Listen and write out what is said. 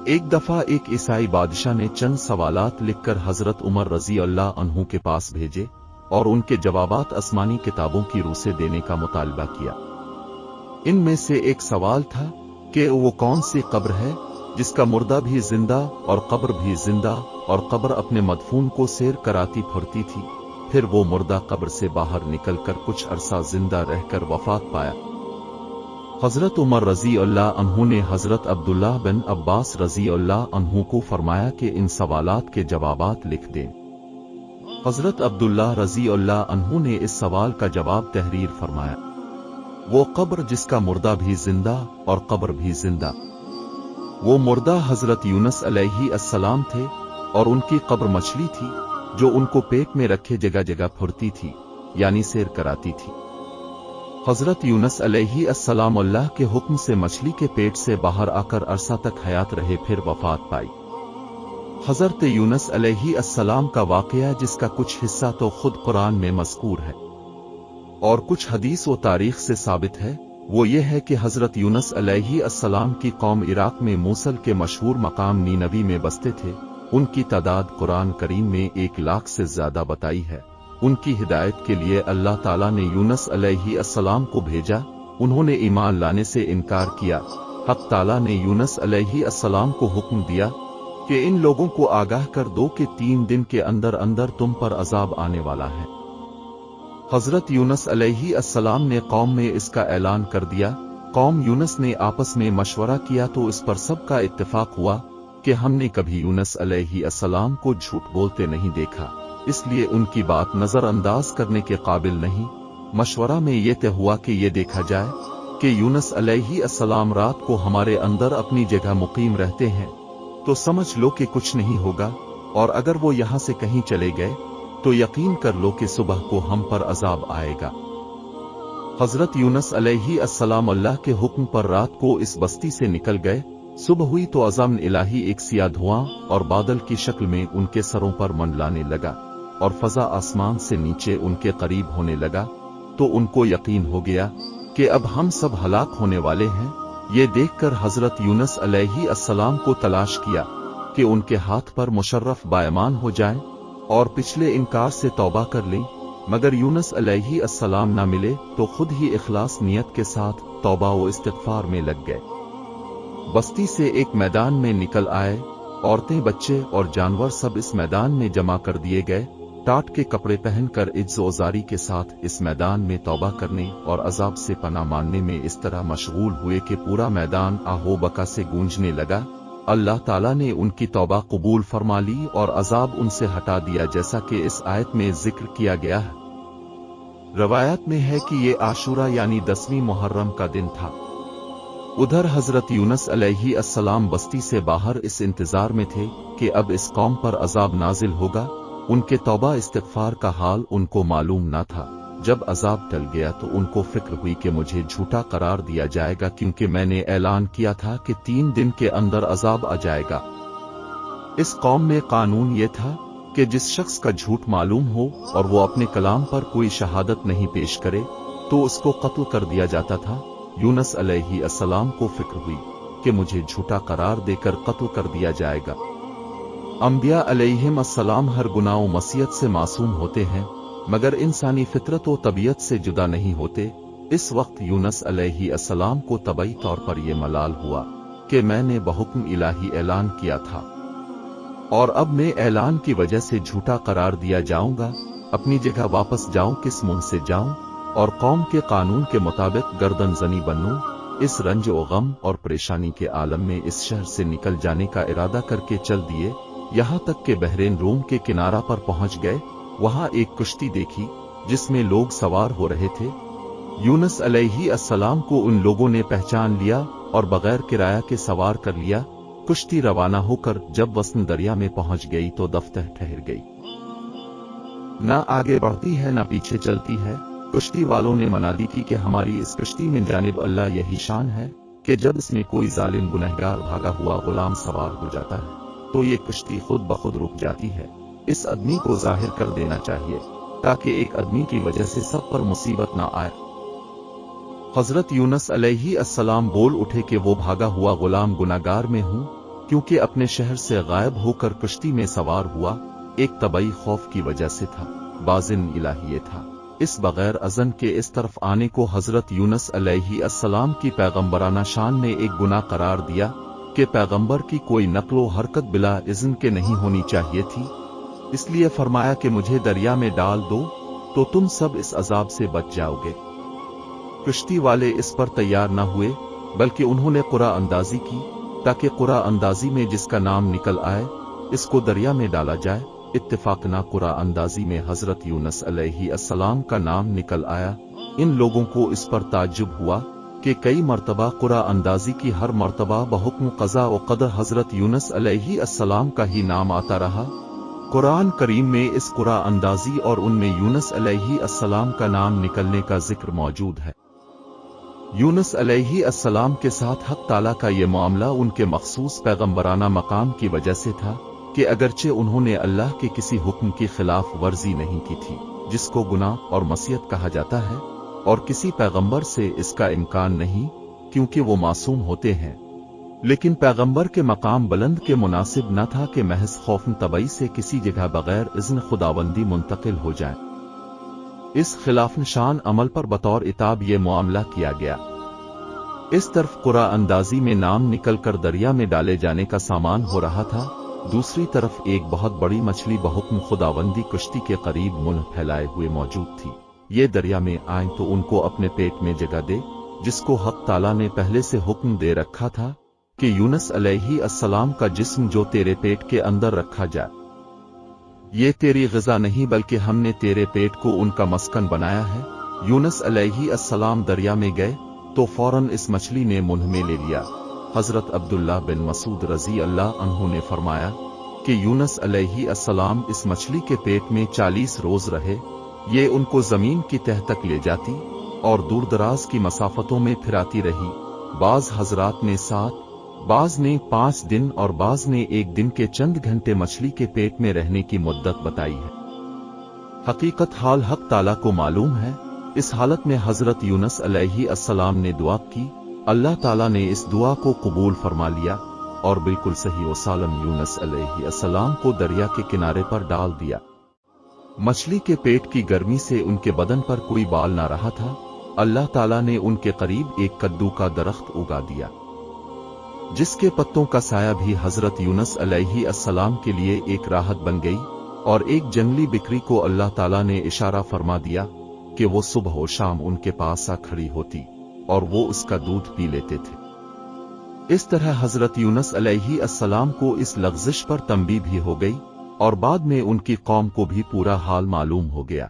एक दफा एक ईसाई बादशाह ने चंद सवालात लिखकर हजरत उमर रजी अल्लाह अन्हु के पास भेजे और उनके जवाबात आसमानी किताबों की रूह से देने का मुतालबा किया। इनमें से एक सवाल था कि वो कौन सी कब्र है जिसका मुर्दा भी जिंदा और कब्र भी जिंदा, और कब्र अपने मदफून को सैर कराती फुरती थी, फिर वो मुर्दा कब्र से बाहर निकलकर कुछ अरसा जिंदा रहकर वफात पाया। हजरत उमर रजी अल्लाह अन्हु ने हजरत अब्दुल्लाह बिन अब्बास रजी अल्लाह अन्हु को फरमाया कि इन सवालात के जवाबात लिख दें। हजरत अब्दुल्लाह रजी अल्लाह अन्हु ने इस सवाल का जवाब तहरीर फरमाया। वो कब्र जिसका मुर्दा भी जिंदा और कब्र भी जिंदा। वो मुर्दा हजरत यूनुस अलैहि अस्सलाम थे और उनकी कब्र मछली थी जो उनको पेट में रखे जगह जगह फुरती थी, यानी सैर कराती थी। हजरत यूनुस अलैहि अस्सलाम अल्लाह के हुक्म से मछली के पेट से बाहर आकर अरसा तक हयात रहे, फिर वफात पाई। हजरत यूनुस अलैहि अस्सलाम का वाकया जिसका कुछ हिस्सा तो खुद कुरान में मज़कूर है और कुछ हदीस व तारीख से साबित है, वो ये है कि हजरत यूनुस अलैहि अस्सलाम की कौम इराक में मूसल के मशहूर मकाम नीनवी में बसते थे। उनकी तादाद कुरान करीम में 1 लाख से ज्यादा बताई है। उनकी हिदायत के लिए अल्लाह ताला ने यूनुस अलैहि अस्सलाम को भेजा। उन्होंने ईमान लाने से इनकार किया। हक ताला ने यूनुस अलैहि अस्सलाम को हुक्म दिया कि इन लोगों को आगाह कर दो कि 3 दिन के अंदर अंदर तुम पर अजाब आने वाला है। हजरत यूनुस अलैहि अस्सलाम ने कौम में इसका ऐलान कर दिया। कौम यूनुस ने आपस में मशवरा किया तो इस पर सबका इत्तेफाक हुआ कि हमने कभी यूनुस अलैहि अस्सलाम को झूठ बोलते नहीं देखा, इसलिए उनकी बात नजरअंदाज करने के काबिल नहीं। मशवरा में ये तय हुआ कि ये देखा जाए कि यूनुस अलैहि अस्सलाम रात को हमारे अंदर अपनी जगह मुकीम रहते हैं तो समझ लो कि कुछ नहीं होगा, और अगर वो यहां से कहीं चले गए तो यकीन कर लो कि सुबह को हम पर अजाब आएगा। हजरत यूनुस अलैहि अस्सलाम अल्लाह के हुक्म पर रात को इस बस्ती से निकल गए। सुबह हुई तो अज़ाम इलाही एक सिया धुआं और बादल की शक्ल में उनके सरों पर मंडलाने लगा और फजा आसमान से नीचे उनके करीब होने लगा, तो उनको यकीन हो गया कि अब हम सब हलाक होने वाले हैं। ये देखकर हजरत यूनुस अलैहि अस्सलाम को तलाश किया कि उनके हाथ पर मुशर्रफ बायमान हो जाएं और पिछले इनकार से तौबा कर लें, मगर यूनुस अलैहि अस्सलाम ना मिले तो खुद ही इखलास नियत के साथ तौबा व इस्तिग़फ़ार में लग गए। बस्ती से एक मैदान में निकल आए। औरतें, बच्चे और जानवर सब इस मैदान में जमा कर दिए गए। टाट के कपड़े पहनकर इज्ज़ो-ज़ारी के साथ इस मैदान में तौबा करने और अजाब से पनाह मांगने में इस तरह मशगूल हुए कि पूरा मैदान आहो बका से गूंजने लगा। अल्लाह ताला ने उनकी तौबा कबूल फरमा ली और अजाब उनसे हटा दिया, जैसा कि इस आयत में जिक्र किया गया है। रवायत में है कि ये आशूरा यानी 10वीं मुहर्रम का दिन था। उधर हजरत यूनुस अलैहि अस्सलाम बस्ती से बाहर इस इंतजार में थे कि अब इस कौम पर अजाब नाजिल होगा। उनके तौबा इस्तिग़फ़ार का हाल उनको मालूम न था। जब अजाब टल गया तो उनको फिक्र हुई कि मुझे झूठा करार दिया जाएगा, क्योंकि मैंने ऐलान किया था कि 3 दिन के अंदर अजाब आ जाएगा। इस कौम में कानून ये था कि जिस शख्स का झूठ मालूम हो और वो अपने कलाम पर कोई शहादत नहीं पेश करे तो उसको कत्ल कर दिया जाता था। यूनुस अलैहि अस्सलाम को फिक्र हुई कि मुझे झूठा करार देकर कत्ल कर दिया जाएगा। अंबिया अलैहिम अस्सलाम हर गुनाह व मसीयत से मासूम होते हैं, मगर इंसानी फितरत व तबीयत से जुदा नहीं होते। इस वक्त यूनुस अलैहि अस्सलाम को तबई तौर पर यह मलाल हुआ कि मैंने बहुक्म इलाही ऐलान किया था और अब मैं ऐलान की वजह से झूठा करार दिया जाऊंगा। अपनी जगह वापस जाऊं, किस मुंह से जाऊं और कौम के कानून के मुताबिक गर्दन जनी बनूं। इस रंज व गम और परेशानी के आलम में इस शहर से निकल जाने का इरादा करके चल दिए। यहाँ तक के बहरेन रूम के किनारा पर पहुंच गए। वहां एक कुश्ती देखी जिसमें लोग सवार हो रहे थे। यूनुस अलैहि अस्सलाम को उन लोगों ने पहचान लिया और बगैर किराया के सवार कर लिया। कुश्ती रवाना होकर जब वसन दरिया में पहुंच गई तो दफ्तर ठहर गई। ना आगे बढ़ती है ना पीछे चलती है। कुश्ती वालों ने मनादी की कि हमारी इस कुश्ती में जानिब अल्लाह यही शान है कि जब इसमें कोई जालिम गुनहगार भागा हुआ गुलाम सवार हो जाता है तो ये कुश्ती खुद ब खुद रुक जाती है। इस आदमी को जाहिर कर देना चाहिए ताकि एक आदमी की वजह से सब पर मुसीबत ना आए। हजरत यूनुस अलैहि अस्सलाम बोल उठे कि वो भागा हुआ गुलाम गुनाहगार में हूँ। क्योंकि अपने शहर से गायब होकर कश्ती में सवार हुआ, एक तबई खौफ की वजह से था, बाज़िन इलाही था। इस बगैर अज़न के इस तरफ आने को हजरत यूनुस अलैहिस्सलाम की पैगंबराना शान ने एक गुनाह करार दिया कि पैगंबर की कोई नक्लो हरकत बिला इज़्न के नहीं होनी चाहिए थी। इसलिए फरमाया कि मुझे दरिया में डाल दो तो तुम सब इस अजाब से बच जाओगे। कश्ती वाले इस पर तैयार न हुए, बल्कि उन्होंने कुरा अंदाजी की ताकि कुरा अंदाजी में जिसका नाम निकल आए इसको दरिया में डाला जाए। इत्तेफाकना कुरा अंदाजी में हजरत यूनुस अलैहिस्सलाम का नाम निकल आया। इन लोगों को इस पर ताज्जुब हुआ कि कई मर्तबा कुरा अंदाजी की हर मर्तबा बहुक्म क़ज़ा व क़दर हजरत यूनुस अलैहिस्सलाम का ही नाम आता रहा। कुरान करीम में इस कुरा अंदाजी और उनमें यूनुस अलैहिस्सलाम का नाम निकलने का जिक्र मौजूद है। यूनुस अलैहिस्सलाम के साथ हक़ ताला का ये मामला उनके मखसूस पैगंबराना मकाम की वजह से था कि अगरचे उन्होंने अल्लाह के किसी हुक्म की खिलाफ वर्जी नहीं की थी, जिसको गुनाह और मसीयत कहा जाता है, और किसी पैगंबर से इसका इम्कान नहीं क्योंकि वो मासूम होते हैं, लेकिन पैगंबर के मकाम बुलंद के मुनासिब न था कि महज खौफ तबई से किसी जगह बगैर इज़्न खुदाबंदी मुंतकिल हो जाए। इस खिलाफ शान अमल पर बतौर इताब ये मामला किया गया। इस तरफ कुरा अंदाजी में नाम निकलकर दरिया में डाले जाने का सामान हो रहा था, दूसरी तरफ एक बहुत बड़ी मछली बहुक्म खुदाबंदी कश्ती के करीब मुंह फैलाए हुए मौजूद थी। ये दरिया में आए तो उनको अपने पेट में जगह दे, जिसको हक़ ताला ने पहले से हुक्म दे रखा था कि यूनुस अलैहिस्सलाम का जिस्म जो तेरे पेट के अंदर रखा जाए, ये तेरी ग़िज़ा नहीं बल्कि हमने तेरे पेट को उनका मस्कन बनाया है। यूनुस अलैहिस्सलाम दरिया में गए तो फौरन इस मछली ने मुंह में ले लिया। हजरत अब्दुल्लाह बिन मसूद रज़ी अल्लाह अन्हु ने फरमाया कि यूनुस अलैहिस्सलाम इस मछली के पेट में 40 रोज रहे। ये उनको जमीन की तह तक ले जाती और दूर दराज की मसाफतों में फिराती रही। बाज हजरात ने 7, बाज ने 5 दिन और बाज ने 1 दिन के चंद घंटे मछली के पेट में रहने की मुद्दत बताई है। हकीकत हाल हक़ ताला को मालूम है। इस हालत में हजरत यूनुस अलैहिस्सलाम ने दुआ की, अल्लाह ताला ने इस दुआ को कबूल फरमा लिया और बिल्कुल सही व सालम यूनुस अलैहिस्सलाम को दरिया के किनारे पर डाल दिया। मछली के पेट की गर्मी से उनके बदन पर कोई बाल ना रहा था। अल्लाह ताला ने उनके करीब एक कद्दू का दरख्त उगा दिया, जिसके पत्तों का साया भी हजरत यूनुस अलैहिस्सलाम के लिए एक राहत बन गई। और एक जंगली बिकरी को अल्लाह ताला ने इशारा फरमा दिया कि वो सुबह और शाम उनके पास आ खड़ी होती और वो उसका दूध पी लेते थे। इस तरह हजरत यूनुस अलैहिस्सलाम को इस लग़्ज़िश पर तंबीह भी हो गई और बाद में उनकी कौम को भी पूरा हाल मालूम हो गया।